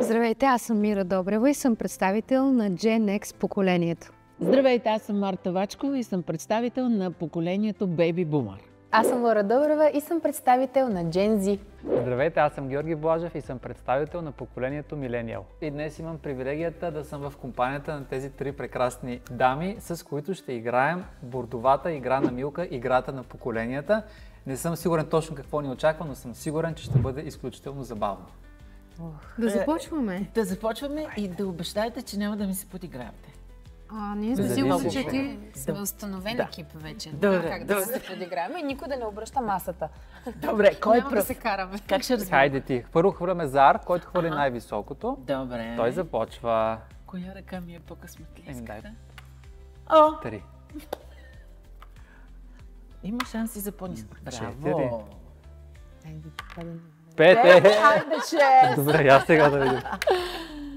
Здравейте, аз съм Мира Добрева и съм представител на Gen X поколението. Здравейте, аз съм Марта Вачкова и съм представител на поколението Baby Boomer. Аз съм Лора Добрева и съм представител на Gen Z. Здравейте, аз съм Георги Блажев и съм представител на поколението Millennial. И днес имам привилегията да съм в компанията на тези три прекрасни дами, с които ще играем бордовата игра на Милка, играта на поколенията. Не съм сигурен точно какво ни очаква, но съм сигурен, че ще бъде изключително забавно. Да започваме. Да започваме и да обещаете, че няма да ми се подигравате. Ние сме сигурни, че ти... Сме установен екип вече. Добре, Как да се подиграваме и никой да не обръща масата. Добре, кой е Няма да пръв? се караме. Как ще разберем? Хайде ти. Първо хвърляме Зар, който хвърли най-високото. Добре. Той започва. Коя ръка ми е по-късметлийската? О! 3. Има шанси за по-ниско. Четири. Браво! 5 Хайде, 6! Добре, аз сега да видим.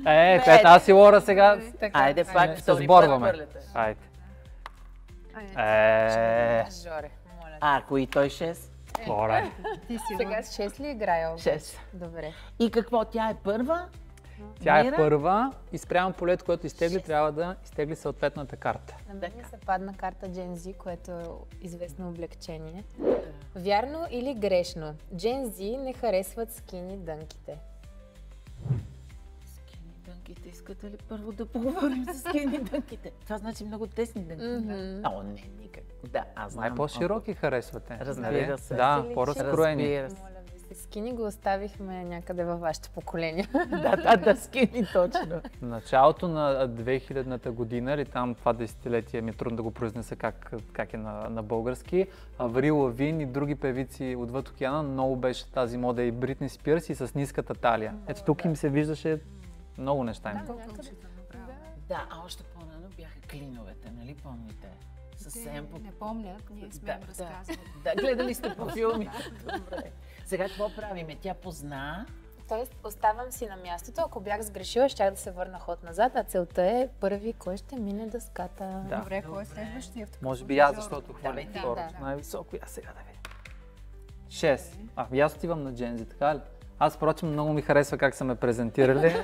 5, аз и Лора сега Айде пак, се втори път сборваме. хвърляте. Айде. Жоре, моля. А, кои той 6? Лора. Сега с 6 ли играя? 6. Добре. И какво? Тя е първа? Тя е Мира? първа и спрямо полето, което изтегли, трябва да изтегли съответната карта. На мен ми се падна карта Gen Z, което е известно облегчение. Вярно или грешно? Gen Z не харесват скини дънките. Скини дънките, искате ли първо да поговорим за скини дънките? Това значи много тесни дънки. О, не, никак. Да, аз знам. Най-по-широки харесвате. Разбира нали? се. Да, Разбира по-разкроени. Разбира се. Моля ви се, скини го оставихме някъде във вашето поколение. Да, скини точно. В началото на 2000-та година, или там това десетилетие ми е трудно да го произнеса как е на български, Аврил Лавин и други певици отвъд океана, много беше тази мода и Бритни Спирс и с ниската талия. Ето тук им се виждаше много неща. Им. Да, а още по-рано бяха клиновете, нали помните? Съвсем по... Не помнят, ние сме им разказвали. Да, гледали сте по филми. Добре. Сега какво правиме? Тя позна. Тоест, оставам си на мястото. Ако бях сгрешила, щях да се върна ход назад, а целта е първи, кой ще мине дъската. Да. Добре, кой е следващия? Може би аз, защото хвърлих Давай ти. второ. Да. Най-високо, аз сега да видя. 6. И аз отивам на Gen Z, така ли? Аз, впрочем, много ми харесва как са ме презентирали.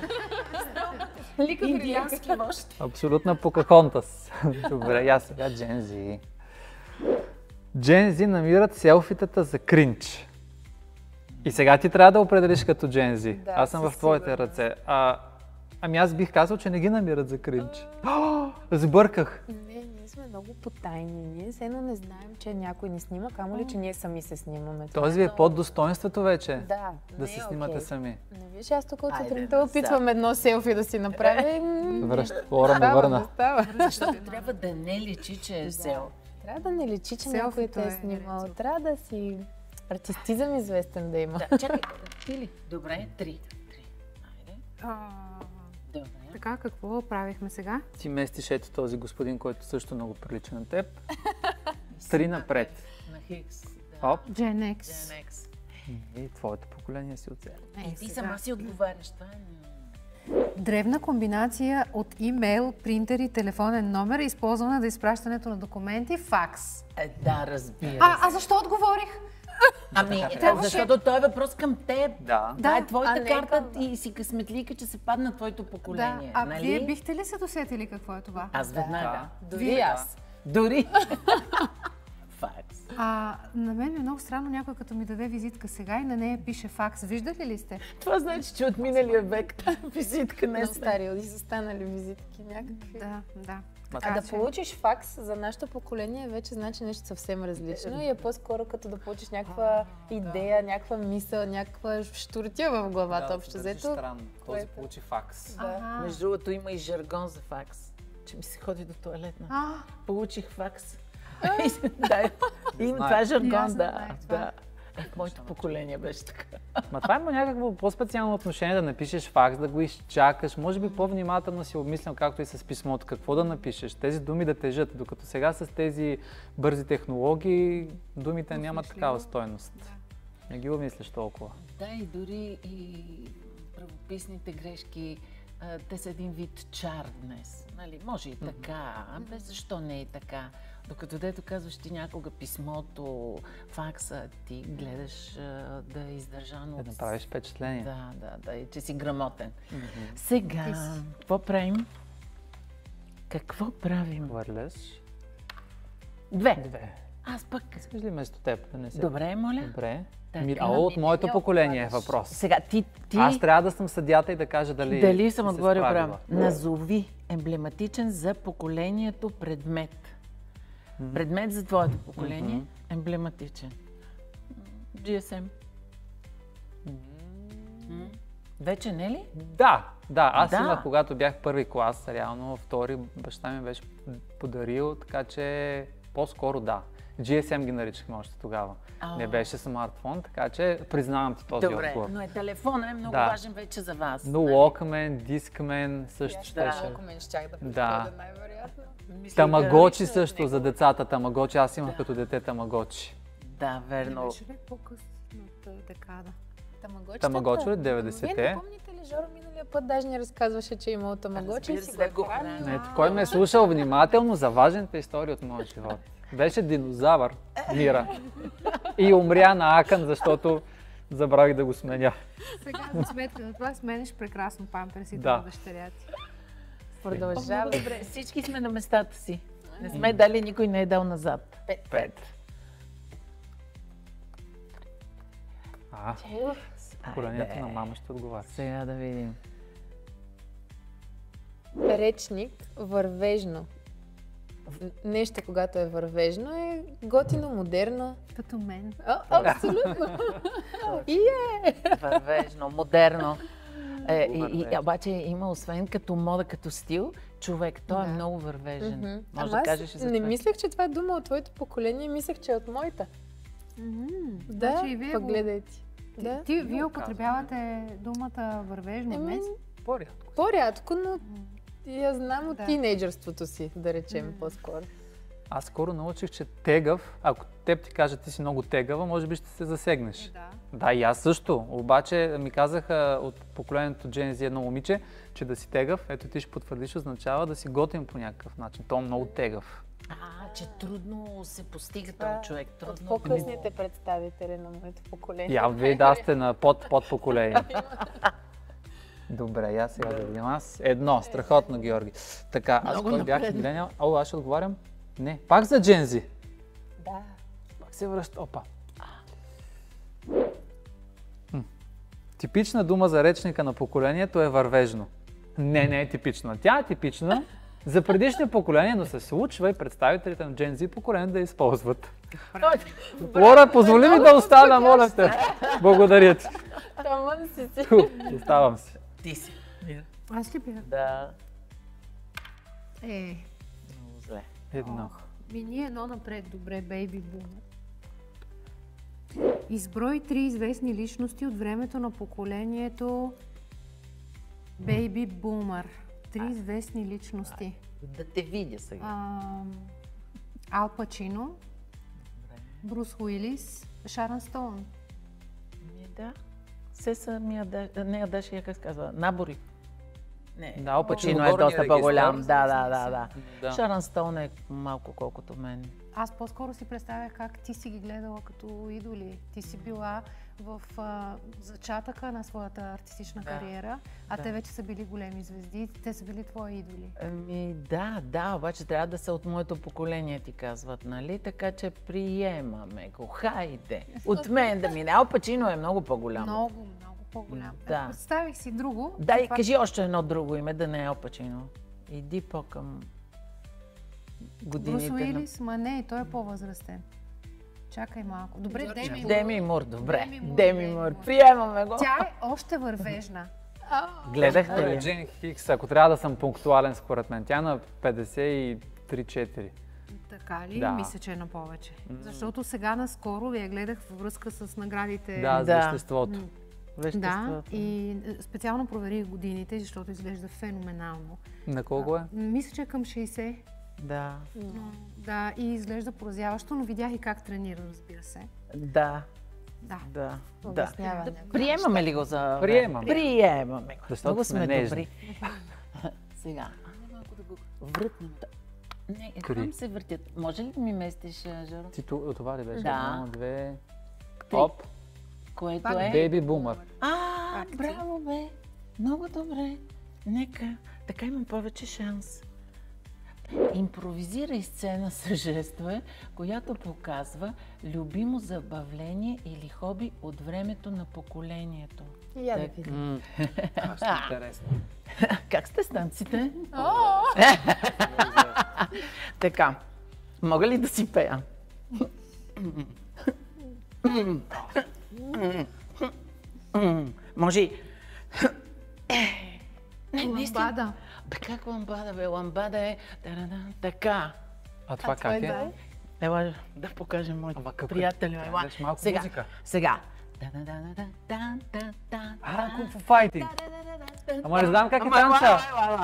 Индиански вожд. Абсолютна Покахонтас. Добре, и аз сега Gen Z. Gen Z намират селфитата за кринч. И сега ти трябва да определиш като Gen Z. Да, Аз съм в със твоите сигурност. ръце. Ами аз бих казал, че не ги намират за кринч. Сбърках. Не, ние сме много потайни. Ние все едно не знаем, че някой ни снима, камо ли, че ние сами се снимаме. Това Този ви е под достоинството вече. Да, Да не се е снимате окей. сами. Не виж, аз тук от Айде, сутринта опитвам едно селфи да си направя и... Лора ме става, върна. не става. Защото трябва да не личи, че е сел. Трябва да не личи, че Селфито някой те е е снимал. нещо. Трябва да си артистизъм известен да има. Да, чакай, ти ли? Добре, 3. Айде. Добре. Така, какво правихме сега? Ти местиш ето този господин, който също много прилича на теб. 3 напред. На Хикс. Оп. Gen X. Gen X. И твоето поколение си оцели. И ти сама си отговаряш. Това е... Древна комбинация от имейл, принтер и телефонен номер, използвана за изпращането на документи, факс. Да, разбира. А защо отговорих? Ами, трябваше. защото той е въпрос към теб. Да. Да, е а твоята не карта към- и си късметлийка, че се падна твоето поколение. нали? Вие бихте ли се досетили какво е това? Аз веднага. Дори аз. Дори. Факс. На мен е много странно някой като ми даде визитка сега и на нея пише факс. Виждали ли сте? Това значи, че от миналия век визитка не Не е стари, и са станали визитки някакви. Да. А да получиш факс за нашето поколение вече значи нещо съвсем различно и е по-скоро като да получиш някаква идея, някаква мисъл, някаква щуртия в главата, общо взето. Странно. Този получи факс. Между другото има и жаргон за факс. Че ми се ходи до туалетна. Получих факс. Да, има това е жаргон, да. Моето поколение беше така. Ма това има някакво по-специално отношение да напишеш факс, да го изчакаш. Може би по-внимателно си обмислял, както и с писмото, какво да напишеш. Тези думи да тежат, докато сега с тези бързи технологии думите нямат такава стойност. Не ги обмисляш толкова. Да, и дори и правописните грешки те са един вид чар днес. Нали? Може и така, защо не е така? Докато дето казваш ти някога писмото, факса, ти гледаш да е издържано. Да направиш впечатление. Да, че си грамотен. Сега, какво правим? Какво правим? Хвърляш. 2. Аз пък... Искаш ли вместо теб да не се... Добре, моля. Добре. Така, от моето поколение е въпрос. Сега, ти... Аз трябва да съм съдята и да кажа дали... Дали съм отговорил правилно. Назови емблематичен за поколението предмет. Предмет за твоето поколение, емблематичен. GSM. Вече не ли? Да. Аз имах, когато бях първи клас, реално втори баща ми беше подарил, така че по-скоро да. GSM ги наричахме още тогава. Не беше смартфон, така че признавам ти този отговор. Добре, но телефонът е много важен вече за вас. Но Walkman, Discman също щеше. Walkman щях да подходя най-вероятно. Тамагочи също за децата. Тамагочи, аз имах като дете тамагочи. Да, верно. Не беше ли по-късната декада? Тамагочи от 90-те. Вие не помните ли, Жоро миналия път даже ни разказваше, че е имал тамагочи и си го хранил? Ето, кой ме е слушал внимателно за важните истории от моя живот. Беше динозавър, Мира. И умря на акън, защото забравих да го сменя. Сега за сметка на това смениш прекрасно памперсите на дъщеря ти. Продължава. Добре, всички сме на местата си. Не сме дали, никой не е дал назад. 5. Поколението на мама ще отговаря. Сега да видим. Речник вървежно. Нещо, когато е вървежно, е готино, модерно. Като мен. Абсолютно. Вървежно, модерно. Обаче има, освен като мода, като стил, човек. Той е много вървежен. Може да кажеш и за не мислех, че това е дума от твоето поколение, мислех, че е от моята. Да, пък гледайте. Вие употребявате думата вървежно днес? По-рядко. По-рядко, но я знам от тинейджърството си, да речем по-скоро. Аз скоро научих, че тегъв, ако теб ти кажа ти си много тегава, може би ще се засегнеш. Да, и аз също. Обаче ми казаха от поколението Gen Z едно момиче, че да си тегъв, ето ти ще потвърдиш, означава да си готин по някакъв начин. То е много тегъв. Че трудно се постига този човек. От по-късните представители на моето поколение. Вие сте на под-поколение. Добре, я сега да видим аз. Едно, страхотно, Георги. Така, аз кой бях милениал? Аз ще отговарям? Не, пак за Gen Z. Да. Пак се връща. Опа. Типична дума за речника на поколението е вървежно. Не е типична. Тя е типична за предишни поколения, но се случва и представителите на Gen Z поколението да използват. Лора, позволи ми да остана, моля те. Благодаря ти. Таман си. Оставам си. Ти си. Аз ли бях? Да. Много зле. Едно. Ние едно напред. Добре, бейби бумер. Изброй 3 известни личности от времето на поколението бейби бумър. 3 известни личности. Да те видя сега. Ал Пачино, Брус Уилис, Шарон Стоун. Да. Все са не Ядашия, как се казва, набори. Да, Ал Пачино е доста по-голям. Да. Шарон Стоун е малко колкото мен. Аз по-скоро си представях как ти си ги гледала като идоли. Ти си била в зачатъка на своята артистична кариера, а те вече са били големи звезди, те са били твои идоли. Да, обаче трябва да са от моето поколение, ти казват, нали? Така че приемаме го. Хайде! От мен да мине. Ал Пачино е много по-голям. Много по-голям. Да. Представих си друго. Дай, кажи още едно друго име, да не е Ал Пачино. Иди по-към годините. Брус Уилис, не, той е по-възрастен. Чакай малко. Добре, Деми Мур, добре. Деми Мур, приемаме го. Тя е още вървежна. Гледахте ли? Джен Хикс, ако трябва да съм пунктуален според мен, тя на 53-4. Така ли? Да. Мисля, че е на повече. Защото сега наскоро я гледах във връзка с наградите. Да, за веществото. Да, и специално проверих годините, защото изглежда феноменално. На колко е? Мисля, че е към 60. Да. Да, и изглежда поразяващо, но видях и как тренира, разбира се. Да. Да. Обяснява. Приемаме ли го за... Приемаме. Приемаме го. Защото Много сме сме нежни. добри. Сега. Малко да го врътнем. Не, там се въртят. Може ли да ми местиш, Жоро? Ти това ли беше? Да. Едно, две... Три. Оп! Което е... Baby Boomer. Браво, бе! Много добре. Нека. Така имам повече шанс. Импровизирай сцена с жестове, която показва любимо забавление или хоби от времето на поколението. Я да видим. Интересно. Как сте с танците? Така. Мога ли да си пея? Може и... Ламбада. Бе, как ламбада, бе? Ламбада е... Така. А това как е? Ела да покажем моите приятели. Ела. Малко музика. Сега. Кунг-фу файтинг. Ама не знам как е танца.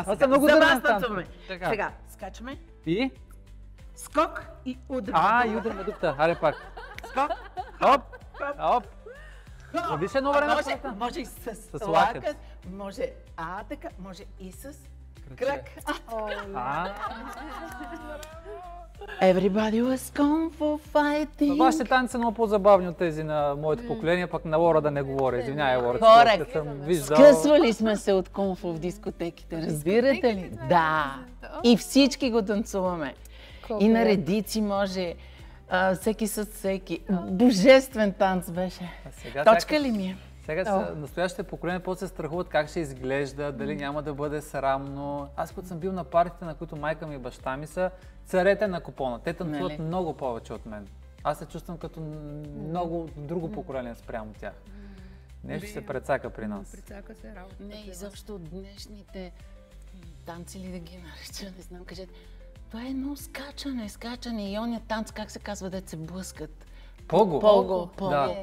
Аз съм много добър на танца. Сега, скачаме. И? Скок и удряме. И удряме дупта. Аре пак. Скок. Оп. Оп. Виж едно време. Може и с лакът. лакът, може така, може и с крак. Everybody was kung fu fighting. Вашите танци са много по-забавни от тези на моето поколение, пък на Лора да не говоря. Извинявай, Лора. Скъсвали сме се от кунг-фу в дискотеките, разбирате ли? Да. И всички го танцуваме. И на редици може, всеки с всеки. Божествен танц беше. Точка ли ми е? Сега настоящите поколения после се страхуват как ще изглежда, дали няма да бъде срамно. Аз като съм бил на партите, на които майка ми и баща ми са царете на купона. Те танцуват много повече от мен. Аз се чувствам като много друго поколение спрямо тях. Нещо се прецака при нас. Прецака се работа. Не, изобщо от днешните танци ли да ги нарича, не знам, кажете. Това е едно скачане и ония танц, как се казва, дето се блъскат. Пого. Да.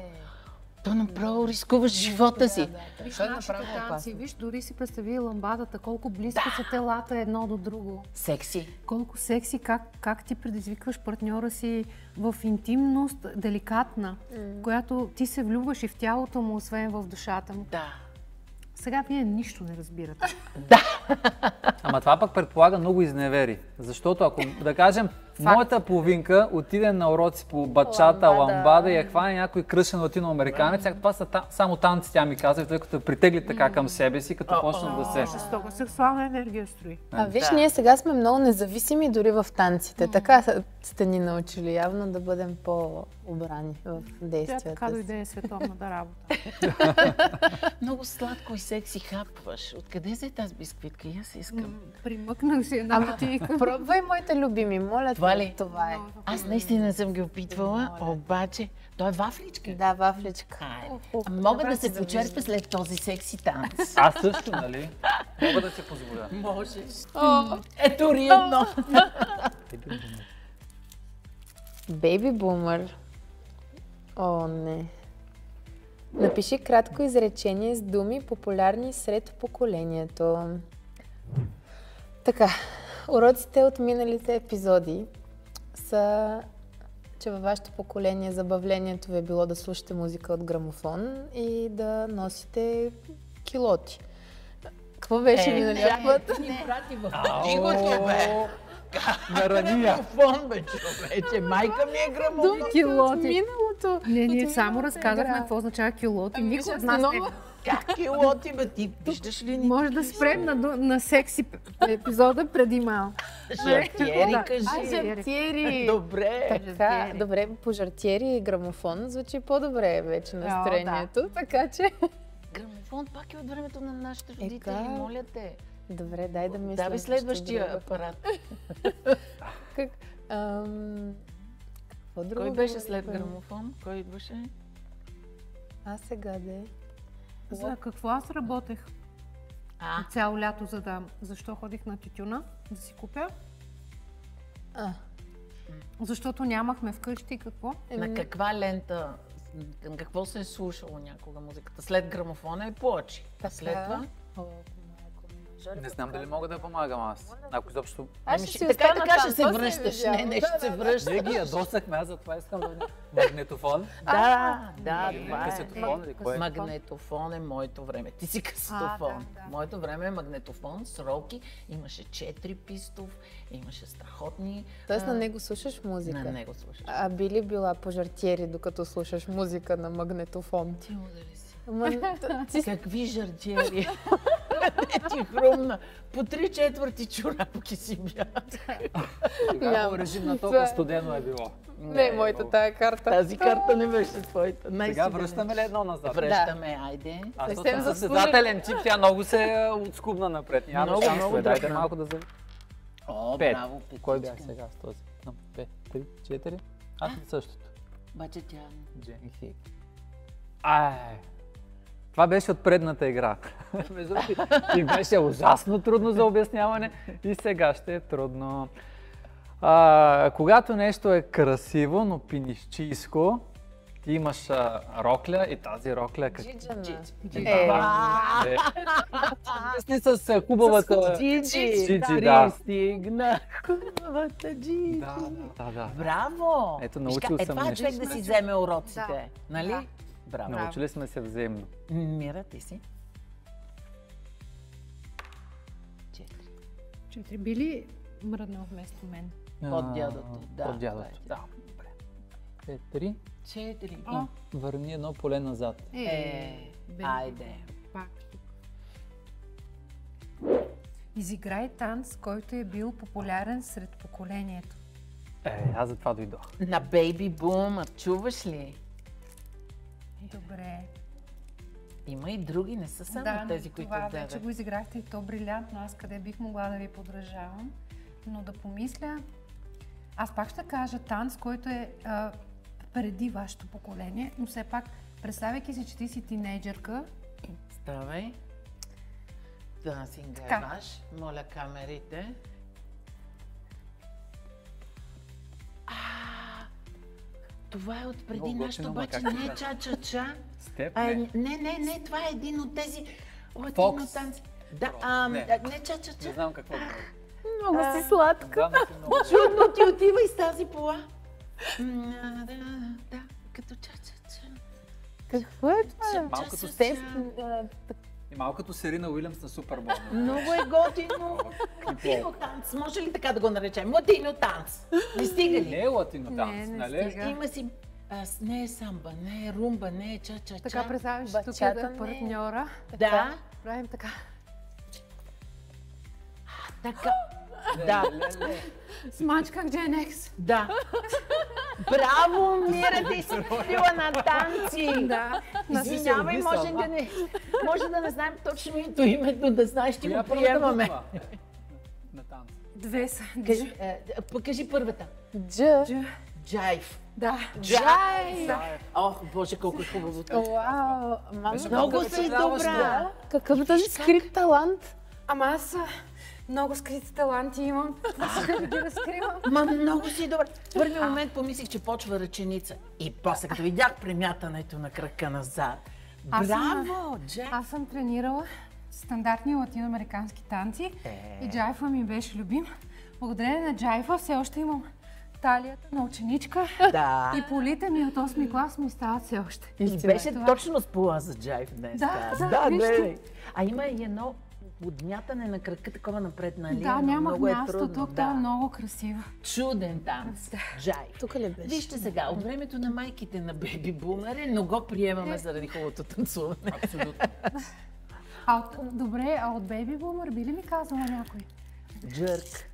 То направо рискуваш живота си. Виж нашите танци, дори си представи ламбадата, колко близко са телата едно до друго. Секси. Колко секси, как ти предизвикваш партньора си в интимност, деликатна, която ти се влюбваш и в тялото му, освен в душата му. Да. Сега вие нищо не разбирате. Да. Ама това пък предполага много изневери. Защото ако, да кажем, моята половинка отиде на уроци по бачата, ламбада и я хване някой кръшен латиноамериканец, това са само танци, тя ми каза, тъй като притегли така към себе си, като почнат да се... Жестока сексуална енергия строи. Виж, ние сега сме много независими дори в танците. Така сте ни научили явно да бъдем по-обрани в действията. Така дойде световната работа. Много сладко и секси хапваш. Откъде се тази бисквитка? И аз искам. Примъкнах си една бутийка. Пробвай моите любими, моля. Това ли? Това е. Аз наистина не съм ги опитвала, обаче той е вафличка. Да, вафличка. Мога да се почерпя след този секси танц. Аз също, нали? Мога да се позволя. Можеш. Ето риедно. Бейби бумър. О, не. Напиши кратко изречение с думи, популярни сред поколението. Така, уроците от миналите епизоди са, че във вашето поколение забавлението ви е било да слушате музика от грамофон и да носите килоти. Какво беше миналия път? Ни прати в джигото, бе. На рания. Грамофон, бе, човече. Майка ми е грамофон. Килоти. Миналото. Ние само разказахме какво означава килоти. Никой от нас не... Как килоти, бе? Ти виждаш ли ни? Може да спрем на секси епизода преди малко. Жартиери, кажи. Жартиери. Добре. Така, добре, по жартиери и грамофон звучи по-добре вече настроението, така че... Грамофон пак е от времето на нашите родители, моля те. Добре, дай да мисля. Давай следващия апарат. Кой беше след грамофон? Кой идваше? Сега де. За какво аз работех цяло лято, защо ходих на тютюна да си купя? Защото нямахме вкъщи какво? На каква лента, към какво се е слушало някога музиката? След грамофона и плочи. След това? Жори, Не знам дали мога да помагам аз. Ако изобщо... Аз ще си Така остана така там, ще се после връщаш. видях. Не, ще се връщаш. Ние ги ядосахме, аз затова искам да видя. Магнетофон? Да, Или това е. касетофон или кое? Магнетофон е моето време. Ти си касетофон. да. Моето време е магнетофон с роки. Имаше 4 пистов, имаше страхотни... Тоест на него слушаш музика? На него слушаш. А би ли била пожартиери, докато слушаш музика на магнетофон? Ти удари си. Ти Какви жартиери! Не ти хрумна. По 3/4 чорапки си бях. Тогава режим на тока студено е било. Не, моята тая карта. Тази карта не беше твоята. Сега връщаме ли едно назад? Връщаме, айде. Аз Съвсем съм заслужено. състезателен тип, тя много се отскубна напред. Няма Много, шансове. много Дайте дръпна. малко да за... О, 5. браво, Кой петичка. бях сега с този? 5, 3, 4. Аз съм същото. Обаче тя... Джен Хик. Това беше от предната игра. Между другото, и беше ужасно трудно за обясняване и сега ще е трудно. Когато нещо е красиво, но пинищийско, ти имаш рокля и тази рокля как... Джиджана. Обясни с хубавата... Джиджи, да. Стигна хубавата Джиджи. Да. Браво! Ето, Виж научил как, съм това е нещо. човек да си вземе уроците, Да. нали? Да. Браво. Научили сме се взаимно. Мира, ти си? 4. 4. Би ли мръднал вместо мен? От дядото, да. От дядото, да. Добре. 3. 4. Върни едно поле назад. бе, Айде. Пак тук. Изиграй танц, който е бил популярен сред поколението. Аз за това дойдох. На Baby Boom, чуваш ли? Добре. Има и други, не са само тези, които това гледат. вече го изиграхте и то брилянтно. Аз къде бих могла да ви подражавам. Но да помисля, аз пак ще кажа танц, който е преди вашето поколение, но все пак, представяйки си, че ти си тинейджърка, Ставай. Да си играеш. Моля камерите. Това е от преди Много нашето, готино, ма обаче как не е така? ча-ча-ча. Степ? Не, това е един от тези Фокс. латино танци. Да, Не. не Не ча-ча-ча. знам какво е. Много си сладка. Знам, че много... Чудно ти отива и с тази пола. Да, като ча-ча-ча. Какво е това? Малкото Степ, И малкото Серина Уилямс на Супербол. Много е готино. Латино танц. Може ли така да го наречем? Латино танц. Не стига Не ли? е латино танц, не нали? стига. Има си... не е самба, не е румба, не е ча-ча-ча. така представяш, тук бачата е не е. партньора. Да, Правим така. така. Да, Смачках Gen X. да. Браво, Мира, ти си била на танци. Да. Извинявай, Се може уби да не знаем точно името, да знаеш, ти Коя го е първата приемаме. буква на танц? Две са. Покажи първата. Дж. Джайв. Да. Джайв! Ох, Боже, колко е хубаво. Вау, мама, Много си добра. какъв е този скрит талант? Ама аз много скрити таланти имам. Ще да ги разкривам. Ма много си добра. В първи момент помислих, че почва ръченица. И после, като видях премятането на крака назад. Аз съм- Браво, Джайв! Аз съм тренирала стандартни латиноамерикански танци и джайфа ми беше любим. Благодарение на джайфа все още имам талията на ученичка Да. и полите ми от 8-ми клас ми стават все още. И беше точно с пола за джайв днес. Да, виж гледай. А има и едно подмятане на крака такова напред, нали? Да, нямах Много е място трудно, тук, да. това е много красиво. Чуден танц. Джайв. Тук ли беше? Вижте сега, от времето на майките на Беби Бумери, но го приемаме заради хубавото танцуване. Абсолютно. Добре, а от Baby Boomer би ли ми казала някой? Джърк.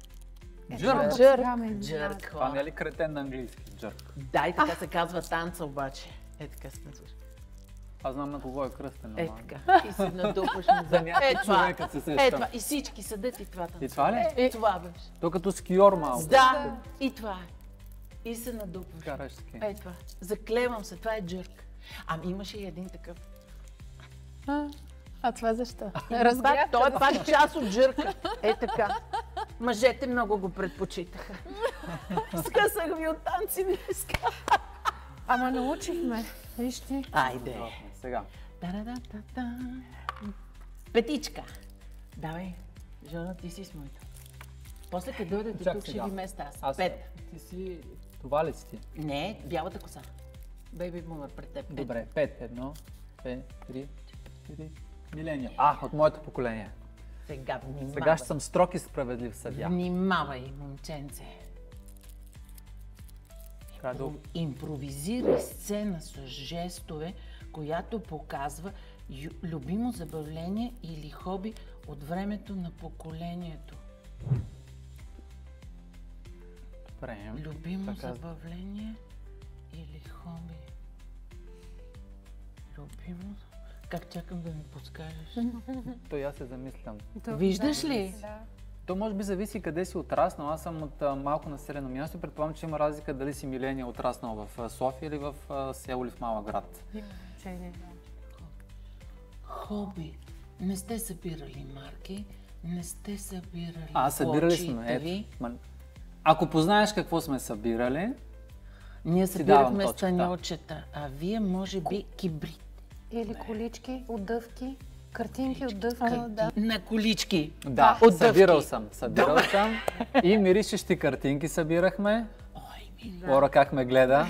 Джърк. Сега ме изненада. Джърк. Това не е ли кретен на английски? Джърк. Да, и така се казва танца обаче. Е така се танцуваш. Аз знам на кого е кръстен. Е ама- така. Ти се надупаш на За някой това. човека се сещам. Е това. И всички седят и това танцуват. И това ли? Е, това беше. То като скиор малко. Да, и това е. И се надупваш. Караш ски. Е това. Заклевам се, това е джърк. Ами имаше и един такъв. А това защо? Пак, той е пак част от джърка. Е така. Мъжете много го предпочитаха. Скъсах ви от танци днес. Ама научихме. Виж ти. Айде. Сега. Та-да-да-та-та. Петичка. Давай. Жора, ти си с моето. После като дойдете Чак тук, ще сега. ги места аз. Аз 5. Ти си... Това ли си ти? Не, бялата коса. Бейби бумър пред теб. 5. Добре, 5. 1, 2, 3, 4. Милениал. От моето поколение. Сега внимавай. Сега ще съм строг и справедлив съдия. Внимавай, момченце. Трябва да... Импровизирай сцена с жестове, която показва любимо забавление или хоби от времето на поколението. Добре. Любимо Така. забавление или хоби. Любимо... Как чакам да ми подскажеш? То и аз се замислям. Виждаш ли? Да. То може би зависи къде си отраснал. Аз съм от малко населено място. Предполагам, че има разлика дали си миления отраснал в София или в село или в малък град. Хоби. Не сте събирали марки, не сте събирали Събирали плочите сме. ви. Ако познаеш какво сме събирали, Ние давам събирахме точката. станьолчета, а вие може би кибрид. Или колички, отдъвки, картинки от дъвки. Да. На колички. да, от събирал дъвки. съм. И миришещи картинки събирахме. Ой, ми. Лора как ме гледа.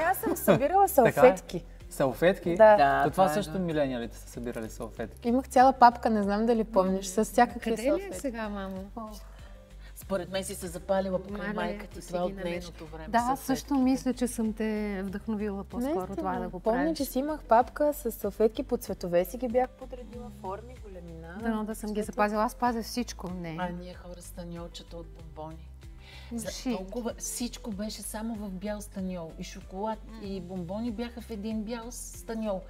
Аз съм събирала салфетки. Салфетки? Да. То това това е, също милениалите са събирали салфетки. Имах цяла папка, не знам дали помниш, с всякакви Къде ли е салфетки. сега, мамо? Според мен си се запалила покрай Мале, майка ако ти. си Това ги от намериш. нейното време. Да, аз салфетки. също мисля, че съм те вдъхновила по-скоро това да го Помня, правиш. че си имах папка с салфетки по цветове, си ги бях подредила форми, големина. Дано да съм ги запазила. Аз пазя всичко. А Не. ние хора станьолчета от бомбони. Уши. Толкова всичко беше само в бял станьол. И шоколад, и бомбони бяха в един бял станьол.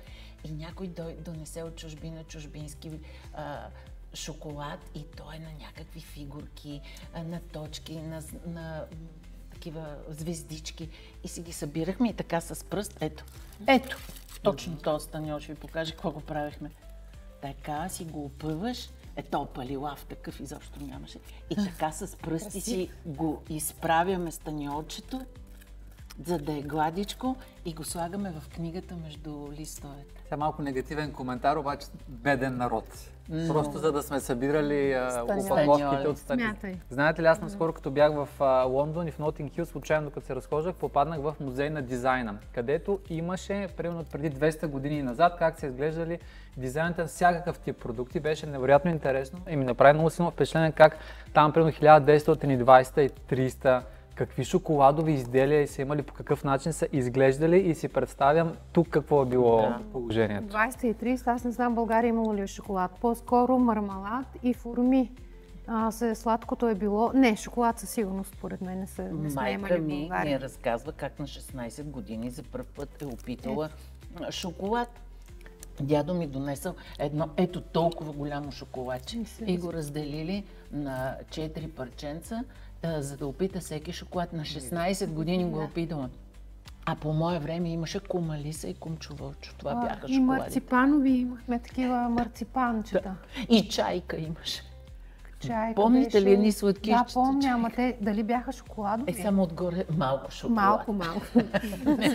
И някой донесе от чужбина чужбински шоколад и той е на някакви фигурки, на точки, на такива звездички. И си ги събирахме и така с пръст. Ето, точно този станьол ще ви покажа какво го правихме. Така си го опъваш. То палилав такъв изобщо нямаше. И така с пръсти си го изправяме станьолчето, за да е гладичко и го слагаме в книгата между листовете. Сега малко негативен коментар, обаче беден народ. Просто за да сме събирали опаковките от стани. Смятай. Знаете ли, аз наскоро като бях в Лондон и в Нотинг Хил, случайно като се разхождах, попаднах в музей на дизайна, където имаше, примерно преди 200 години назад, как се изглеждали дизайните на всякакъв тип продукти. Беше невероятно интересно и ми направи много силно впечатление как там, примерно 1920 и 30 какви шоколадови изделия и са имали, по какъв начин са изглеждали и си представям тук какво е било положението. 20 и 30, аз не знам България имало ли е шоколад. По-скоро мармалад и форми. Сладкото е било... Не, шоколад със сигурност, според мен, не сме имали Майка в ми България. разказва как на 16 години за първ път е опитала шоколад. Дядо ми донесъл едно ето толкова голямо шоколадче и го разделили на 4 парченца, за да опита всеки шоколад. На 16 години го е опитала. А по мое време имаше кумалиса и кумчовълчо. Това бяха И шоколади. марципанови, имахме такива марципанчета. И чайка имаше. Чайка Помните ли беше- едни сладкищите? Да, помня, ама те дали бяха шоколадови? Само отгоре малко шоколад. Малко.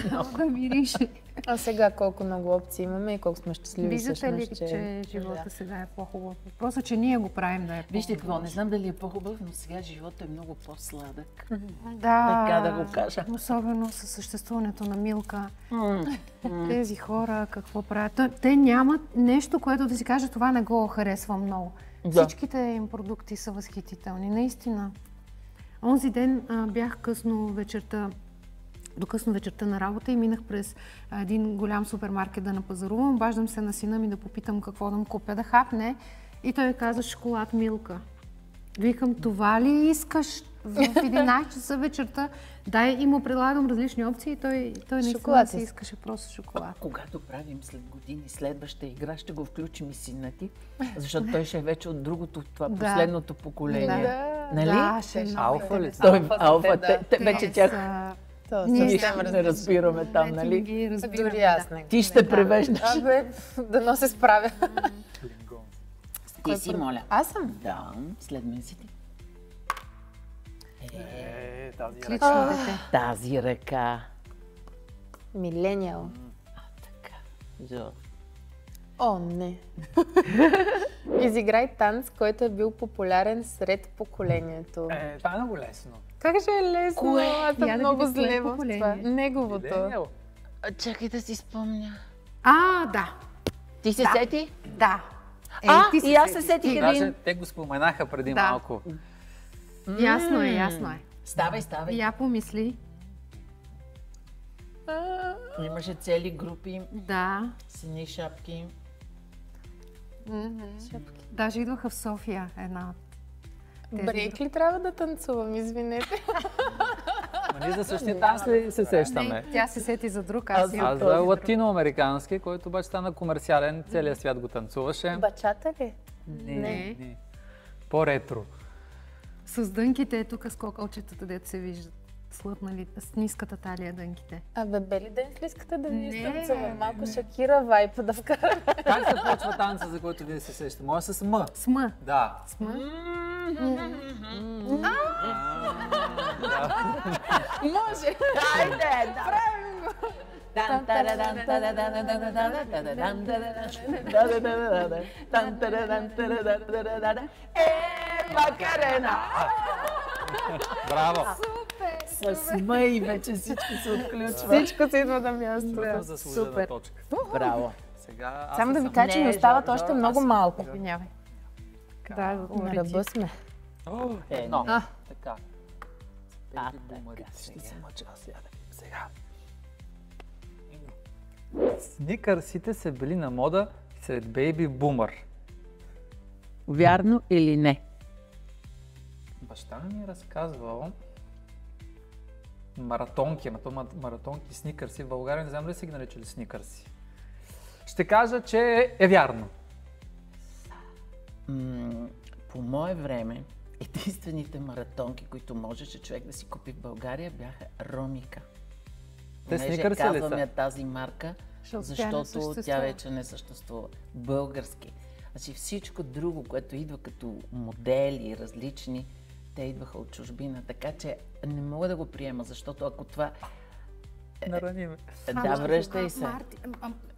Много мирише. А сега колко много опции имаме и колко сме щастливи Виждате ли, всъщност, че живота сега е по-хубав? Въпросът, че ние го правим да е по-хубав. Вижте какво, не знам дали е по-хубав, но сега живота е много по-сладък. Да, Така да го кажа. Особено със съществуването на Милка. Тези хора какво правят? Те нямат нещо, което да си каже, това не го харесвам много. Да. Всичките им продукти са възхитителни, наистина. Онзи ден бях до късно вечерта на работа и минах през един голям супермаркет да напазарувам. Обаждам се на сина ми да попитам какво да му купя, да хапне. И той каза шоколад Милка. Викам, това ли искаш в 11 часа вечерта? Дай и му предлагам различни опции и той наистина Шоколад си искаше просто шоколад. Когато правим след години следваща игра, ще го включим и сина ти, защото той ще е вече от другото, това Да. последното поколение. Да. Нали? Да, ще е много Алфа ли? интересно. Той е алфа, те вече тях Ние ние съвсем не разбираме там, вече нали? ги разбираме, Дори аз не. Ти ще превеждаш. Дано се справя. Ти си, моля. Аз съм. Да, след мен си ти. Отлично дете. Тази ръка. Милениал. Така. Жо. О, не. Изиграй танц, който е бил популярен сред поколението. Това е много лесно. Как ще е лесно? Кое? Аз съм Я да много видя кое зле в това. поколение. Неговото. Милениал. Чакай да си спомня. Да. Ти се сети? Да. Ти И аз се сетих един. Даже те го споменаха преди Да. малко. Ясно е. Ставай. Я помисли. Имаше цели групи, Да. сини шапки. Даже идваха в София една от тези Брейк ли трябва да танцувам? Извинете. Ма ние за същия танц ли се сещаме? Не, тя се сети за друг, аз Аз за латиноамерикански, който обаче стана комерциален, целият свят го танцуваше. Бачата ли? Не. По-ретро. С дънките е тук с кокалчетата, дето се виждат. Слътнали, с ниската талия дънките. Бели ден ли искате да ви Не. изтанцувам? Малко Шакира вайп да вкарам. Как се почва танца, за който вие се сещате? Може с М. Сма. Да. Може. Хайде, правим го. Макарена! Браво! С мъй вече всичко се отключва. Всичко си идва на място. Заслужена точка. Браво. Сега аз Само да ви съм- кажа, че Не, ми остават Жор, още Жор, много аз- малко. Извинявай. Да, На ръба сме. Едно. А. Така. А, Baby бумарите. Ще се мъча сега да видим сега. Сникърсите са били на мода сред бейби бумър. Вярно или не? Баща ми е разказвал маратонки, маратонки, сникърси. В България не знам дали са ги наричали сникърси. Ще кажа, че е вярно. По мое време, единствените маратонки, които можеше човек да си купи в България, бяха Ромика. Те Понеже сникърси ли са? казвам я тази марка, Защото тя не защото съществува. тя вече не съществува. Български. Значи всичко друго, което идва като модели различни, те идваха от чужбина. Така че не мога да го приема, защото ако това... Нарани ме. Да, връщай се.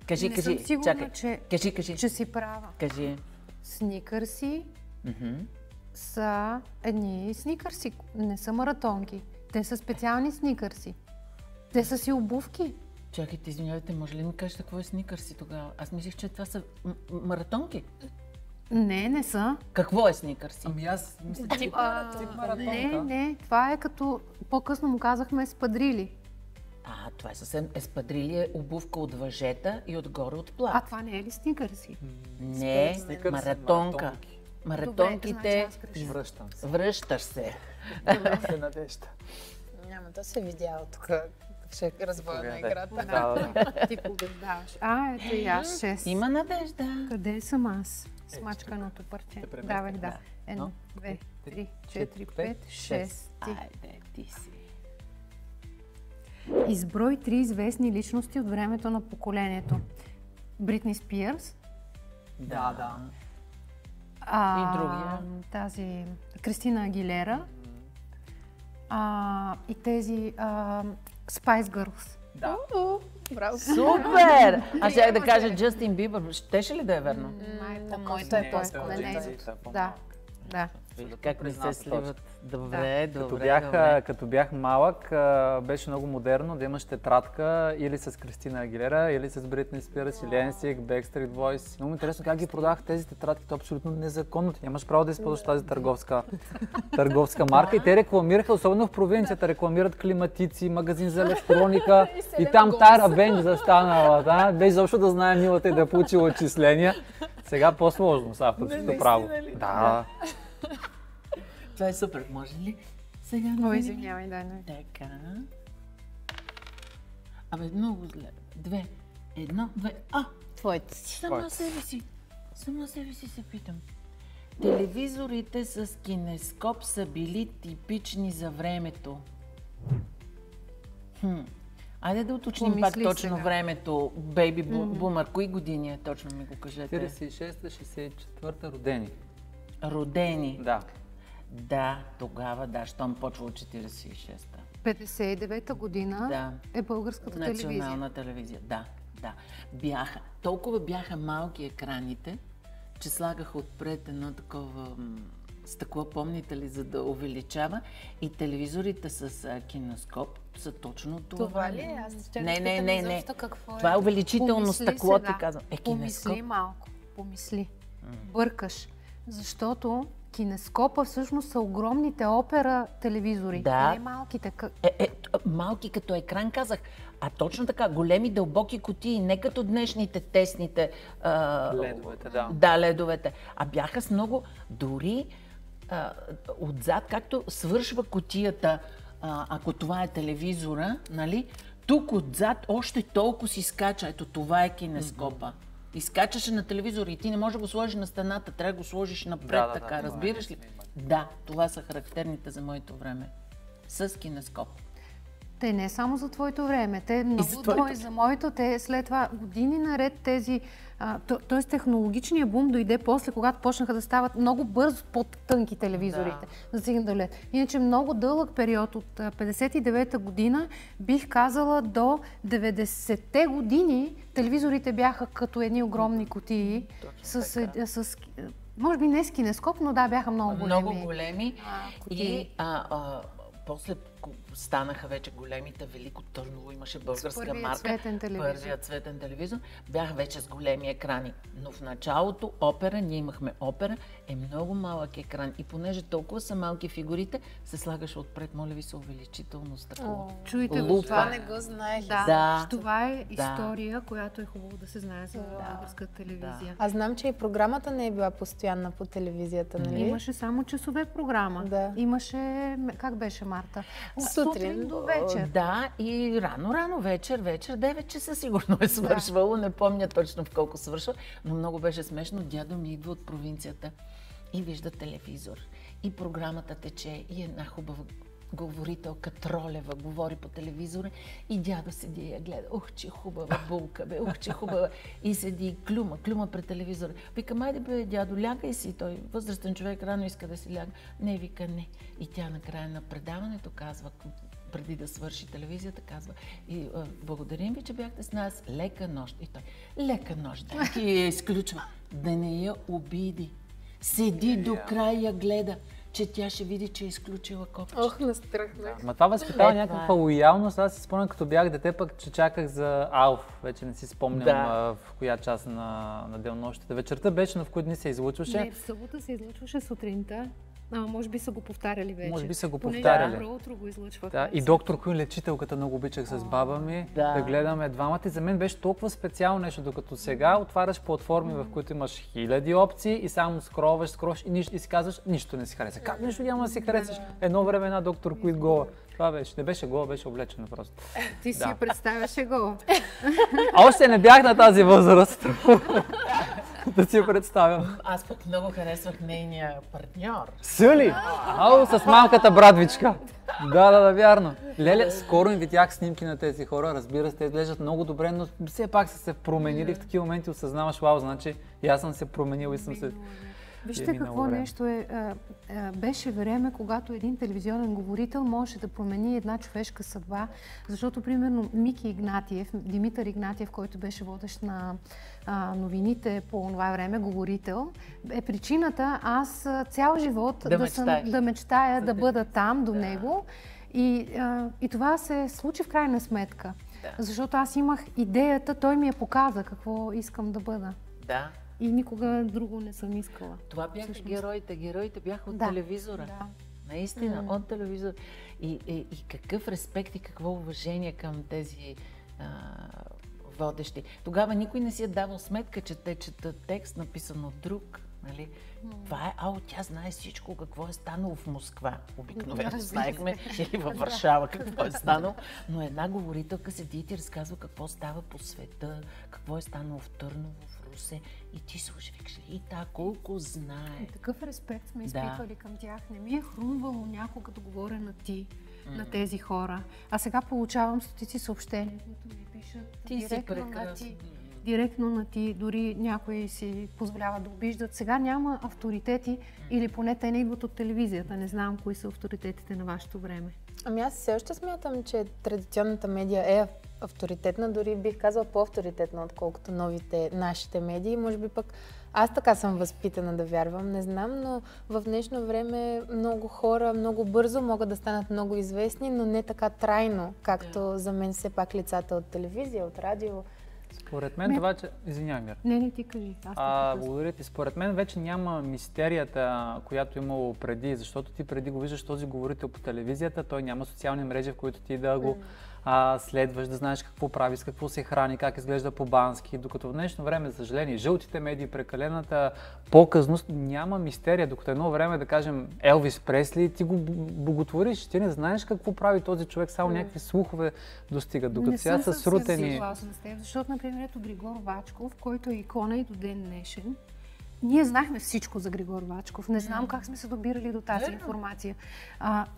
Кажи, не кажи, съм сигурна, чакай. че, Кажи. че си права. Кажи. Сникърси Мгм. са едни сникърси, не са маратонки. Те са специални сникърси. Те са си обувки. Чакайте, извинявайте, може ли да ми кажете какво е сникърси тогава? Аз мислих, че това са маратонки. Не са. Какво е сникърси? Ами аз мисля, че тип маратонка. Не, това е като по-късно му казахме спадрили. Това е съвсем еспадрили, е обувка от въжета и отгоре от плат. Това не е ли сникърси? Не, Сникърси, маратонка. маратонки. Маратонките... значи аз греша. Връщам се. Връщаш се. Се надежда. Няма да се видя от тук. Ще разбоя на играта. Да. Ти побеждаваш. Ето и аз 6. Има надежда. Къде съм аз? Смачканото парче. Те преместих, Давай, да. да. Едно, две, три, четири, пет, шест. Айде, ти си. Изброй 3 известни личности от времето на поколението. Бритни Спирс. Да. И другия? Тази Кристина Агилера. И тези Spice Girls. Да. Браво. Супер! Аз щях да кажа Джастин Бибър. Щеше ли да е верно? Моето е Не, по-скоро. Да. Как не се сливат? Добре, Като бях малък, беше много модерно да имаш тетрадка или с Кристина Агилера, или с Бритни Спирс, или NSYNC, Backstreet Boys. Много интересно как ги продавах тези тетрадки, то е абсолютно незаконно. Ти нямаш право да използваш тази търговска марка. И те рекламираха, особено в провинцията, рекламират климатици, магазин за електроника. И там тая Рабен застанала, да? Без изобщо да знае милата и да е получила отчисления. Сега по-сложно с авторското право. Да. Това е супер. Може ли сега да Ой, видим? извинявай, дай. Така. Много зле. 2. 1, 2. Твоите си. Сама себе си се питам. Телевизорите с кинескоп са били типични за времето. Айде да уточним Помисли пак точно сега. времето. Бейби бумър. Кои години е? Точно ми го кажете. 46-64 родени. Родени. Да. Да, тогава да, щом почва от 46-та. 59-та година Да. е българската телевизия. Национална телевизия, да. Толкова бяха малки екраните, че слагаха отпред едно такова стъкло, помните ли, за да увеличава, и телевизорите с кинескоп са точно това. Това ли е? Аз Не. Това е увеличително стъкло, ти казвам. Кинескоп. Помисли малко. Помисли. Бъркаш. Защото кинескопа всъщност са огромните опера телевизори. Да. Не малките. Малки като екран казах. А точно така, големи дълбоки кутии, не като днешните тесните... Ледовете, да. Да, ледовете. А бяха с много... Дори отзад, както свършва кутията, ако това е телевизора, нали? Тук отзад още толкова си скача. Ето това е кинескопа. Изкачаше на телевизора и ти не можеш да го сложиш на стената, трябва да го сложиш напред, така, разбираш ли? Да, това са характерните за моето време. С кинескоп. Те не само за твоето време, те много и за моето, те след това години наред тези, т.е. технологичният бум дойде после, когато почнаха да стават много бързо по-тънки телевизорите. Да. Иначе много дълъг период от 59-та година, бих казала до 90-те години, телевизорите бяха като едни огромни кутии с може би не с кинескоп, но да, бяха много големи. Много големи. И после станаха вече големите. Велико Търново имаше българска марка. Първият цветен телевизор. Бяха вече с големи екрани. Но в началото опера, ние имахме опера, е много малък екран. И понеже толкова са малки фигурите, се слагаше отпред, моля ви се, увеличително стъкло. Чуйте го, това не го знаех. Да. Това е история, която е хубаво да се знае за българска телевизия. Аз знам, че и програмата не е била постоянна по телевизията, нали? Имаше само часове програма. Да. Имаше, как беше, Марта? Сутрин до вечер. Да, и рано вечер, 9 часа сигурно е свършвало. Не помня точно в колко свършва, но много беше смешно. Дядо ми идва от провинцията и вижда телевизор. И програмата тече, и една хубава говорителка Тролева говори по телевизора и дядо седи и я гледа. Че хубава булка, бе, че хубава. И седи и клюма пред телевизора. Викам, айде бе, дядо, лягай си. Той възрастен човек рано иска да си ляга. Не, вика, не. И тя накрая на предаването казва, преди да свърши телевизията, казва, и благодарим ви, че бяхте с нас. Лека нощ. И той, лека нощ. Да, и я изключва. Да не я обиди. Седи до края, гледа, че тя ще види, че е изключила копчето. Настрахнах. Ма това възпитава някаква лоялност. Аз си спомням, като бях дете, пък че чаках за Алф. Вече не си спомням в коя част на денонощите. Вечерта беше, но в кои дни се излъчваше. Не, в събота се излъчваше сутринта. Може би са го повтаряли вече. Може би са го повтаряли. Понеже утро го излъчвах. Да, и доктор Куин, лечителката, много обичах с баба ми да гледаме двамата. И за мен беше толкова специално нещо, докато сега отваряш платформи, в които имаш хиляди опции и само скроваш и си казваш, нищо не си хареса. Как нещо няма да си харесаш? Едно време една доктор Куин гола. Това беше, не беше гола, беше облечена просто. Ти си представяше гола. Още не бях на тази възраст. Да си я представям. Аз пък много харесвах нейния партньор. Съли? С малката братвичка. Да, вярно. Леле, скоро им видях снимки на тези хора, разбира се, те изглеждат много добре, но все пак са се променили. В такива моменти осъзнаваш, значи и аз съм се променил и съм се... Вижте какво нещо беше време, когато един телевизионен говорител можеше да промени една човешка съдба, защото, примерно, Мики Игнатиев, Димитър Игнатиев, който беше водещ на новините по това време, говорител, е причината аз цял живот да мечтая да бъда там до него. И това се случи в крайна сметка. Да. Защото аз имах идеята, той ми я показа какво искам да бъда. Да. И никога друго не съм искала. Това бяха героите. Героите бяха от телевизора. Да. Наистина, от телевизора. И какъв респект и какво уважение към тези водещи. Тогава никой не си е давал сметка, че те четат текст, написан от друг. Нали? Това е, тя знае всичко, какво е станало в Москва. Обикновено знаехме, или във Варшава какво е станало. Но една говорителка седи и ти разказва какво става по света, какво е станало в Търново, в Русе. И ти слушаш, викаш, и колко знае. Такъв респект сме изпитвали към тях. Не ми е хрумвало някога да говоря на ти, на тези хора. А сега получавам стотици съобщения, които ми пишат директно на ти, дори някои си позволяват да обиждат. Сега няма авторитети, или поне те не идват от телевизията. Не знам кои са авторитетите на вашето време. Ами аз все още смятам, че традиционната медия е авторитетна, дори бих казала по-авторитетна, отколкото новите, нашите медии. Може би пък Аз така съм възпитана да вярвам, не знам, но в днешно време много хора много бързо могат да станат много известни, но не така трайно, както за мен все пак лицата от телевизия, от радио. Според мен това, че... Извинявай, Мира. Не, ти кажи. Благодаря ти. Според мен вече няма мистерията, която имало преди, защото ти преди го виждаш този говорител по телевизията, той няма социални мрежи, в които ти да го следваш, да знаеш какво прави, с какво се храни, как изглежда по-бански, докато в днешно време, за съжаление, жълтите медии, прекалената показност, няма мистерия, докато едно време, да кажем, Елвис Пресли, ти го боготвориш, ти не знаеш какво прави този човек, само някакви слухове достигат, докато сега са срутени. Не съм съгласна с теб, защото, например, ето Григор Вачков, който е икона и до ден днешен. Ние знахме всичко за Григор Вачков. Не знам как сме се добирали до тази информация.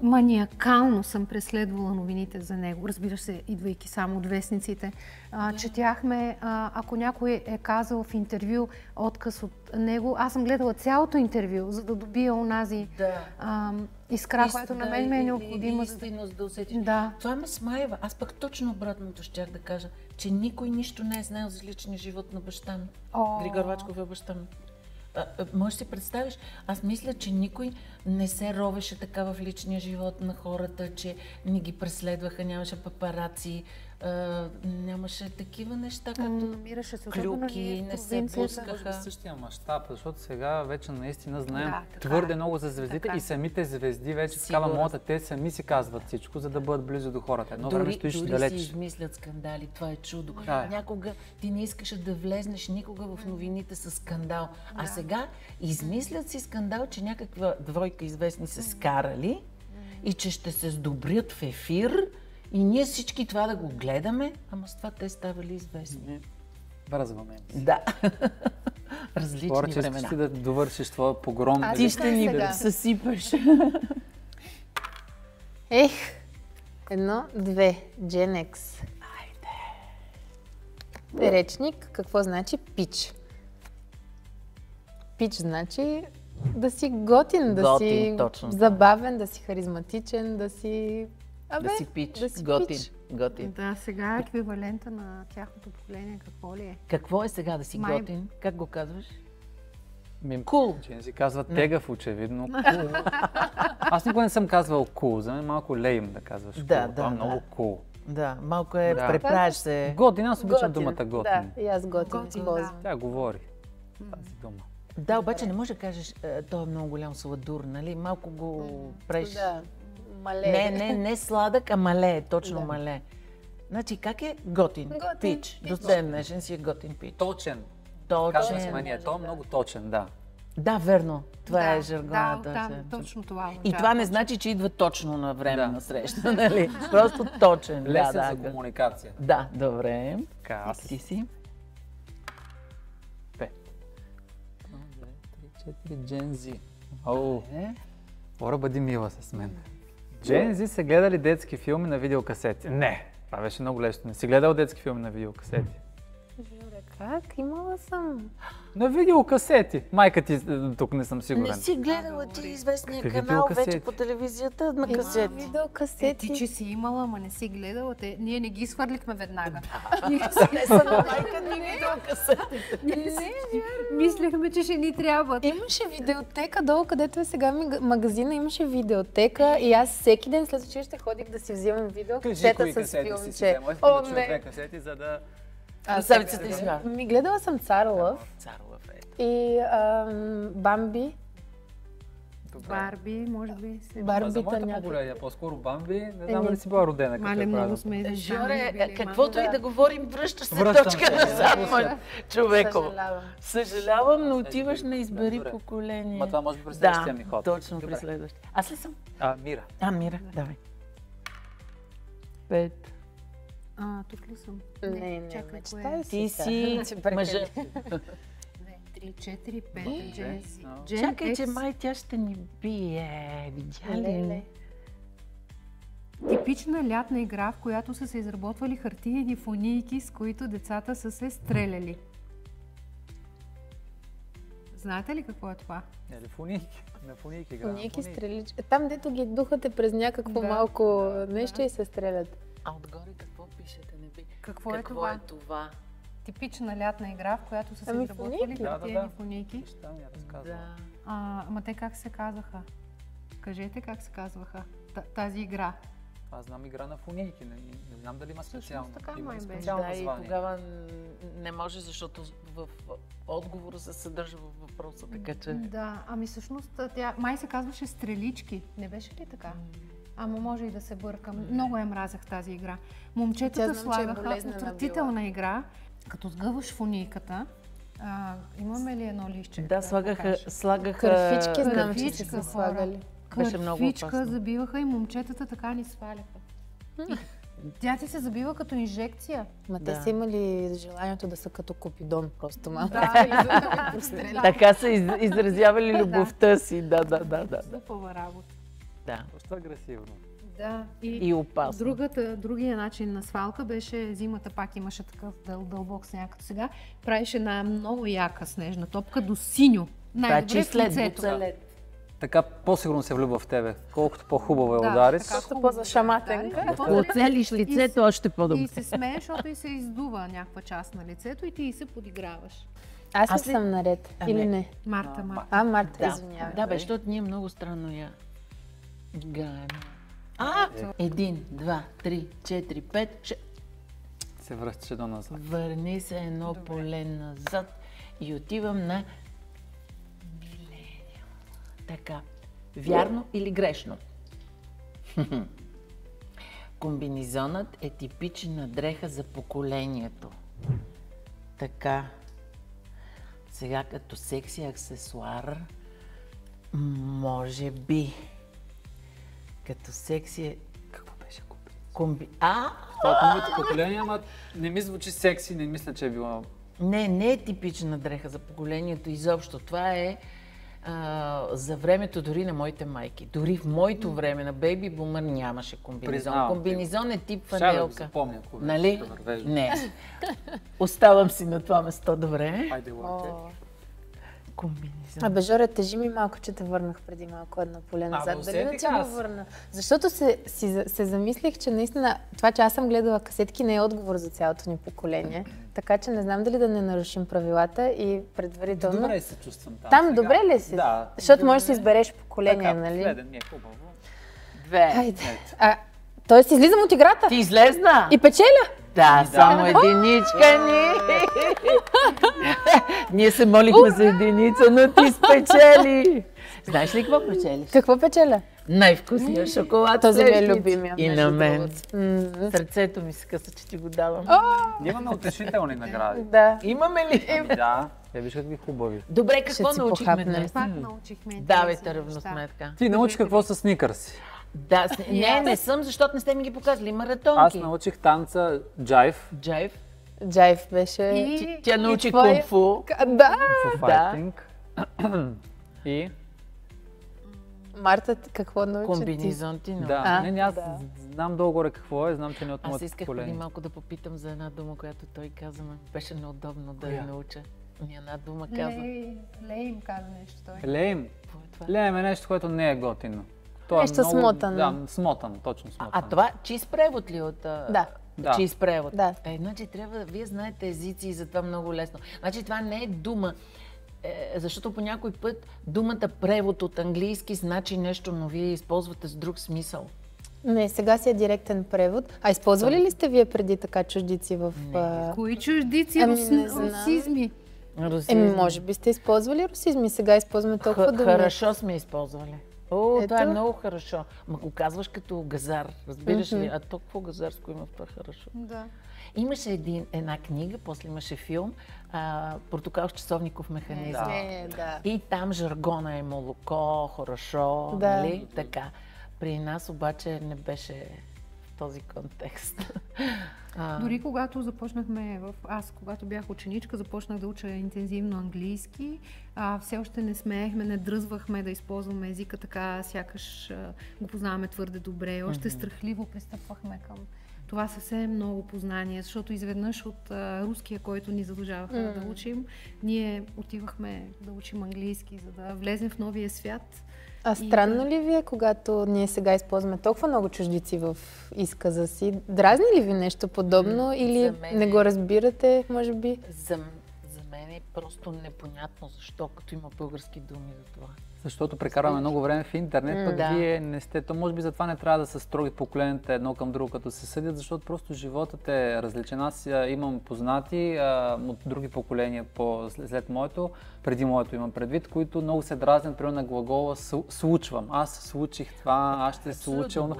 Маниакално съм преследвала новините за него. Разбира се, идвайки само от вестниците. Четяхме, ако някой е казал в интервю отказ от него, аз съм гледала цялото интервю, за да добия онази искра, която на мен ме е необходима. Истинност да усетиш. Да. Това ме смайва. Аз пък точно обратното щях да кажа, че никой нищо не е знаел за личния живот на баща ми. Григор Вачков е баща ми. Можеш си представиш, аз мисля, че никой не се ровеше така в личния живот на хората, че не ги преследваха, нямаше папараци, нямаше такива неща, както клюки, не се пускаха. Същия мащаб, защото сега вече наистина знаем твърде много за звездите и самите звезди вече такава мода, те сами си казват всичко, за да бъдат близо до хората. Едно време стоиш далеч. Дори си измислят скандали, това е чудо. Някога ти не искаше да влезнеш никога в новините с скандал, а сега измислят си скандал, че някаква двойка известни се скарали и че ще се сдобрят в ефир. И ние всички това да го гледаме, ама с това те ставали известни. Бързваме. Да. Различни времена. Според, че искаш ти да довършиш твоя погром. Ти ще ни съсипаш. Ех, 1, 2, Gen X. Айде. Речник, какво значи пич? Пич значи да си готин, да си забавен, да си харизматичен, да си... да си пич, готин. Да, сега еквивалента на тяхното поколение какво ли е? Какво е сега да си готин? Как го казваш? Кул. Че не си казва тегав, очевидно. Аз никога не съм казвал кул. За мен малко лейм да казваш кул. Това е много кул. Да, малко е, преправяш се. Готин, аз обичам думата готин. Да, и аз готин използвам. Тя говори тази дума. Да, обаче не може да кажеш, той е много голям сладур, нали? Малко го преш. Да, мале. Не сладък, а мале, точно мале. Значи, как е готин? Пич. До ден днешен си е готин пич. Точен. Казвам с мания, той е много точен, да. Да, верно. Това е жаргоната. Да, точно това. И това не значи, че идва точно на време на среща, нали? Просто точен. Лесен за комуникация. Да, добре. Ти си. 5. 1, 2, 3, 4, Gen Z. Ора, бъди мила с мен. Gen Z са гледали детски филми на видеокасети? Не, това беше много лесно. Не си гледал детски филми на видеокасети? Как? Имала съм. На видеокасети. Майка ти тук не съм сигурен. Не си гледала ти известния канал вече по телевизията на касети. Видеокасети. Ти, че си имала, ама не си гледала. Ние не ги свърлихме веднага. Не са на майка ни видеокасетите. Мислехме, че ще ни трябват. Имаше видеотека долу, където е сега магазина, имаше видеотека и аз всеки ден след училище ходих да си взимам видеокасета с филмче. О, не! Касети, за да... Сърцата измя. Гледала съм Цар Лъв. И Бамби. Барби, може би. Барбита някакъв. По-скоро Бамби, не знам дали си била родена. Мале, много сме изжали. Жоре, каквото и да говорим, връщаш се точка назад, човеко. Съжалявам, но отиваш на избери поколение. Ма това може би през следващия ми ход. Точно през следващия. Аз ли съм? Мира. Мира, давай. 5. Тук ли съм? Не, чакай, ти си мъжа. 2, 3, 4, 5, Чакай, че май тя ще ни бие. Видя ли? Типична лятна игра, в която са се изработвали хартиени фунийки, с които децата са се стреляли. Знаете ли какво е това? Фунийки. На фунийки игра. Фунийки стрелич. Там, дето ги духате през някакво малко нещо и се стрелят. А отгоре какво пишете? Какво е това? типична лятна игра, в която са се изработвали фуники. хартиени фуники. Ще ми разказва. Да. Ама те как се казаха? Кажете как се казваха тази игра. Аз знам игра на фуники, не знам дали има специално. така Има май ли беше. специално Да, и название? тогава не може, защото в отговора се съдържа във въпроса, така че... Да, ами всъщност тя май се казваше стрелички. Не беше ли така? Ама може и да се бъркам. Много я мразех тази игра. Момчетата знам, че е слагаха болезнена отвратителна игра. Като сгъваш фунийката, имаме ли едно листче? Да, слагаха... Кърфички знам, че Кърфичка, са се хора. слагали. Беше много Кърфичка опасно. забиваха и момчетата така ни сваляха. Тя ти се забива като инжекция. Ма те Да. са имали желанието да са като Купидон, просто малко. Да, Така са изразявали любовта си. Да. Глупава работа. Да. Доста агресивно. Да, И опасно. Другия начин на свалка беше зимата, пак имаше такъв дълбок сняг като сега. Правиш една много яка снежна топка до синьо. Най-добре в лицето. Така по-сигурно се влюбва в тебе. Колкото по-хубаво Да, е удариш. така Колкото по-зашаматенка. удари, после Оцелиш лицето още И по-добре. се смееш, защото и се издува някаква част на лицето и ти се подиграваш. Аз ли Аз ли- съм наред или не? Марта. Марта, извинявай. Да, бе, защото ние много странно я играем. 1, 2, 3, 4, 5, Се връщаш едно назад. Върни се едно поле назад и отивам на милениум. Така. Вярно или грешно? Комбинизонът е типична дреха за поколението. Така. Сега като секси аксесуар, може би. Като секси... Какво беше А! Това е моето поколение, ама не ми звучи секси, не мисля, че е било. Не е типична дреха за поколението изобщо. Това е за времето дори на моите майки. Дори в моето време на бейби бумър нямаше комбинизон. Признавам. Комбинизон е тип Ще да го фанелка. запомня, когато Нали? ще вървеш. Не. Оставам си на това место, добре. Хайде, лойте. Комбинизон. Абе, Жоре, тежи ми малко, че те върнах преди малко едно поле назад. Дали да усетих ти го аз. върна? Защото се замислих, че наистина това, че аз съм гледала касетки, не е отговор за цялото ни поколение. Така че не знам дали да не нарушим правилата и предварително. Добре се чувствам там. Там сега. добре ли си? Да. Защото можеш да си избереш поколение, Така, нали? последен ми е хубаво. 2. Хайде. Тоест излизам от играта Ти излезна? и печеля. Да, само единичка ни. Ние се молихме за единица, но ти спечели. Знаеш ли какво печелиш? Какво печеля? Най-вкусния шоколад. Този ми е слещица. любимия, И между на мен. другото. Сърцето ми се къса, че ти го давам. Имаме утешителни награди. Да. Имаме ли? Да. Те виж какви хубави. Добре, какво си научихме похапнем. днес? Пак научихме. Давайте интересни неща. равносметка. Ти научи какво са сникърси. Да, не съм, защото не сте ми ги показали. Аз Маратонки. научих танца джайв, Джайв. Джайв беше... И Тя научи твоя- кунг-фу. Да! фу файтинг. И Марта, какво научи ти? Комбинизон ти научи. да, не, аз знам долу-горе какво е, знам, че не от Аз моето исках преди поколение. малко да попитам за една дума, която той каза, но беше неудобно да я науча. И една дума каза. Лей им каза нещо той. Лейм. Какво е това? Лейм е нещо, което не е готино. То Нещо смотано. Да, смотано, точно смотано. А това чист превод ли от... Да. Да. Чист превод? Да. Значи трябва, вие знаете езици и затова много лесно. Значи това не е дума, защото по някой път думата превод от английски значи нещо, но вие използвате с друг смисъл. Не, сега си е директен превод. А използвали ли сте вие преди така чуждици в... Кои чуждици, Ами, не знам. русизми? може би сте използвали русизми, сега използваме толкова думи. Хорошо сме използвали. О, това е Ето. много хорошо. Ма го казваш като газар, разбираш ли? А то какво газарско има в това хорошо? Да. Имаше една книга, после имаше филм, Портокал с часовников механизъм. Да. И там жаргона е молоко, хорошо, Да. нали? Така. При нас обаче не беше в този контекст. Дори когато започнахме, когато бях ученичка, започнах да уча интензивно английски. Все още не смеехме, не дръзвахме да използваме езика така, сякаш го познаваме твърде добре. Още страхливо пристъпвахме към това съвсем много познание, защото изведнъж от руския, който ни задължаваха да учим, ние отивахме да учим английски, за да влезем в новия свят. А странно ли ви е, когато ние сега използваме толкова много чуждици в изказа си? Дразни ли ви нещо подобно или не го разбирате, може би? За мен е просто непонятно защо, като има български думи за това. Защото прекарваме много време в интернет, пък вие не сте. То може би затова не трябва да се строги поколенията едно към друго, като се съдят, защото просто животът е различен. Аз имам познати от други поколения след моето, преди моето имам предвид, които много се дразнят, примерно на глагола случвам. Аз случих това, аз ще случил.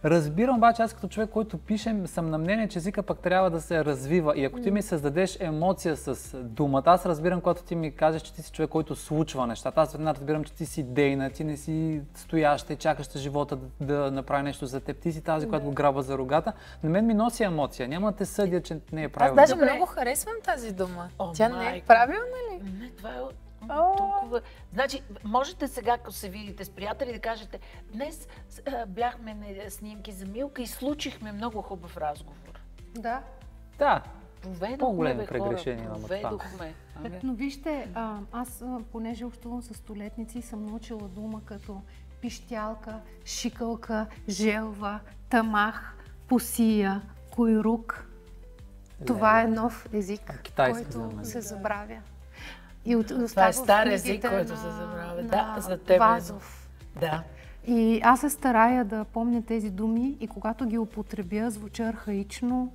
Разбирам, обаче аз като човек, който пише, съм на мнение, че езика пък трябва да се развива. И ако ти ми създадеш емоция с думата, аз разбирам, когато ти ми кажеш, че ти си човек, който случва нещата. Аз веднага разбирам, че ти си дейна, ти не си стояща и чакаща живота да направи нещо за теб. Ти си тази, която го грабва за рогата. На мен ми носи емоция. Няма да те съдя, че не е правилно. Аз даже много харесвам тази дума. Тя не е правилна ли? Не, това е толкова... Значи, можете сега, ако се видите с приятели, да кажете, днес бяхме на снимки за Милка и случихме много хубав разговор. Да. Да. Поведохме, прегрешения на поведохме. Но вижте, аз, понеже общувам с столетници, съм научила дума като пищялка, шикалка, желва, тамах, посия, койрук. Това е нов език, който се забравя. И това е стар език, който се забравя. Да, за теб. Вазов. Да. И аз се старая да помня тези думи и когато ги употребя, звуча архаично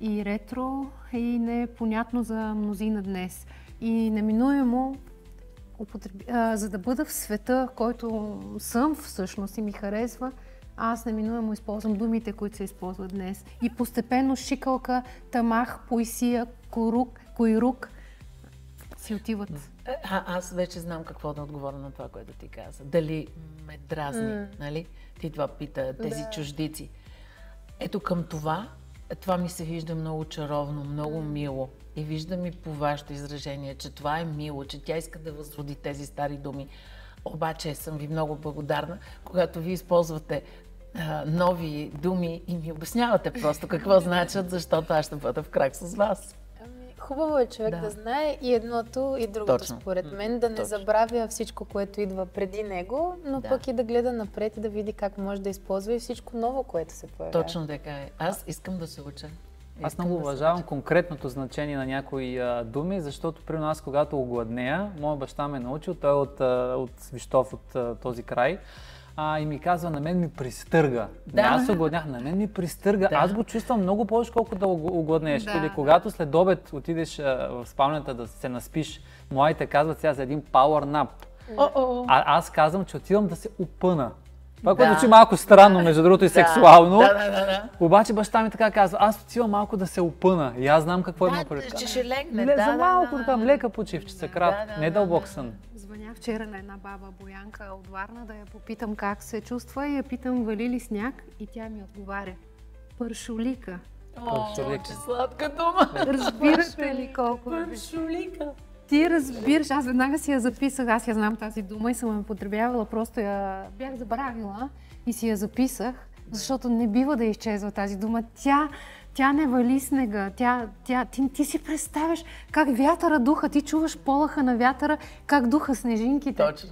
и ретро и непонятно за мнозина днес. И неминуемо, за да бъда в света, който съм всъщност и ми харесва, аз неминуемо използвам думите, които се използват днес. И постепенно шикалка, тамах, поисия, койрук си отиват. Аз вече знам какво да отговоря на това, което ти каза. Дали ме дразни, нали? Ти това пита, тези чуждици. Ето към това ми се вижда много чаровно, много мило. И виждам и по вашето изражение, че това е мило, че тя иска да възроди тези стари думи. Обаче съм ви много благодарна, когато ви използвате нови думи и ми обяснявате просто какво значат, защото аз ще бъда в крак с вас. Хубаво е човек да знае и едното, и другото, според мен, да не забравя всичко, което идва преди него, но пък и да гледа напред и да види как може да използва и всичко ново, което се появява. Точно така е. Аз искам да се уча. Аз много уважавам конкретното значение на някои думи, защото при нас, когато огладнея, моят баща ме е научил, той е от Свищов, от този край, и ми казва, на мен ми пристърга. Аз огладнях, на мен ми пристърга. Аз го чувствам много повече, колкото да огладнееш. Или когато след обед отидеш в спалнята да се наспиш, младите казват сега за един power nap. Аз казвам, че отивам да се опъна. Това, което звучи малко странно, между другото и сексуално. Обаче баща ми така казва, аз отивам малко да се опъна. И аз знам какво има пред. Че ще легне. За малко така, лека почивчица, кратко, не дълбок сън. Звънях вчера на една баба Боянка от Варна да я попитам как се чувства и я питам вали ли сняг и тя ми отговаря. Пършолика. Че сладка дума. Разбирате ли колко? Пършолика. Ти разбираш, аз веднага си я записах, аз я знам тази дума и съм я потребявала, просто я бях забравила и си я записах, защото не бива да изчезва тази дума. Тя не вали снега, ти си представяш как вятъра духа, ти чуваш полъха на вятъра, как духа снежинките. Точно.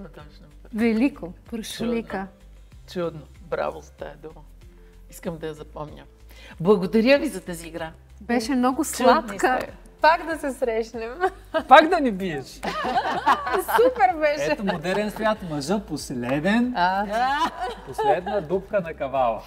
Велико, пършолика. Чудно. Браво за тая дума. Искам да я запомня. Благодаря ви за тази игра. Беше много сладка. Пак да се срещнем. Пак да ни биеш. Супер беше. Ето модерен свят, мъжа последен. Последна дупка на кавала.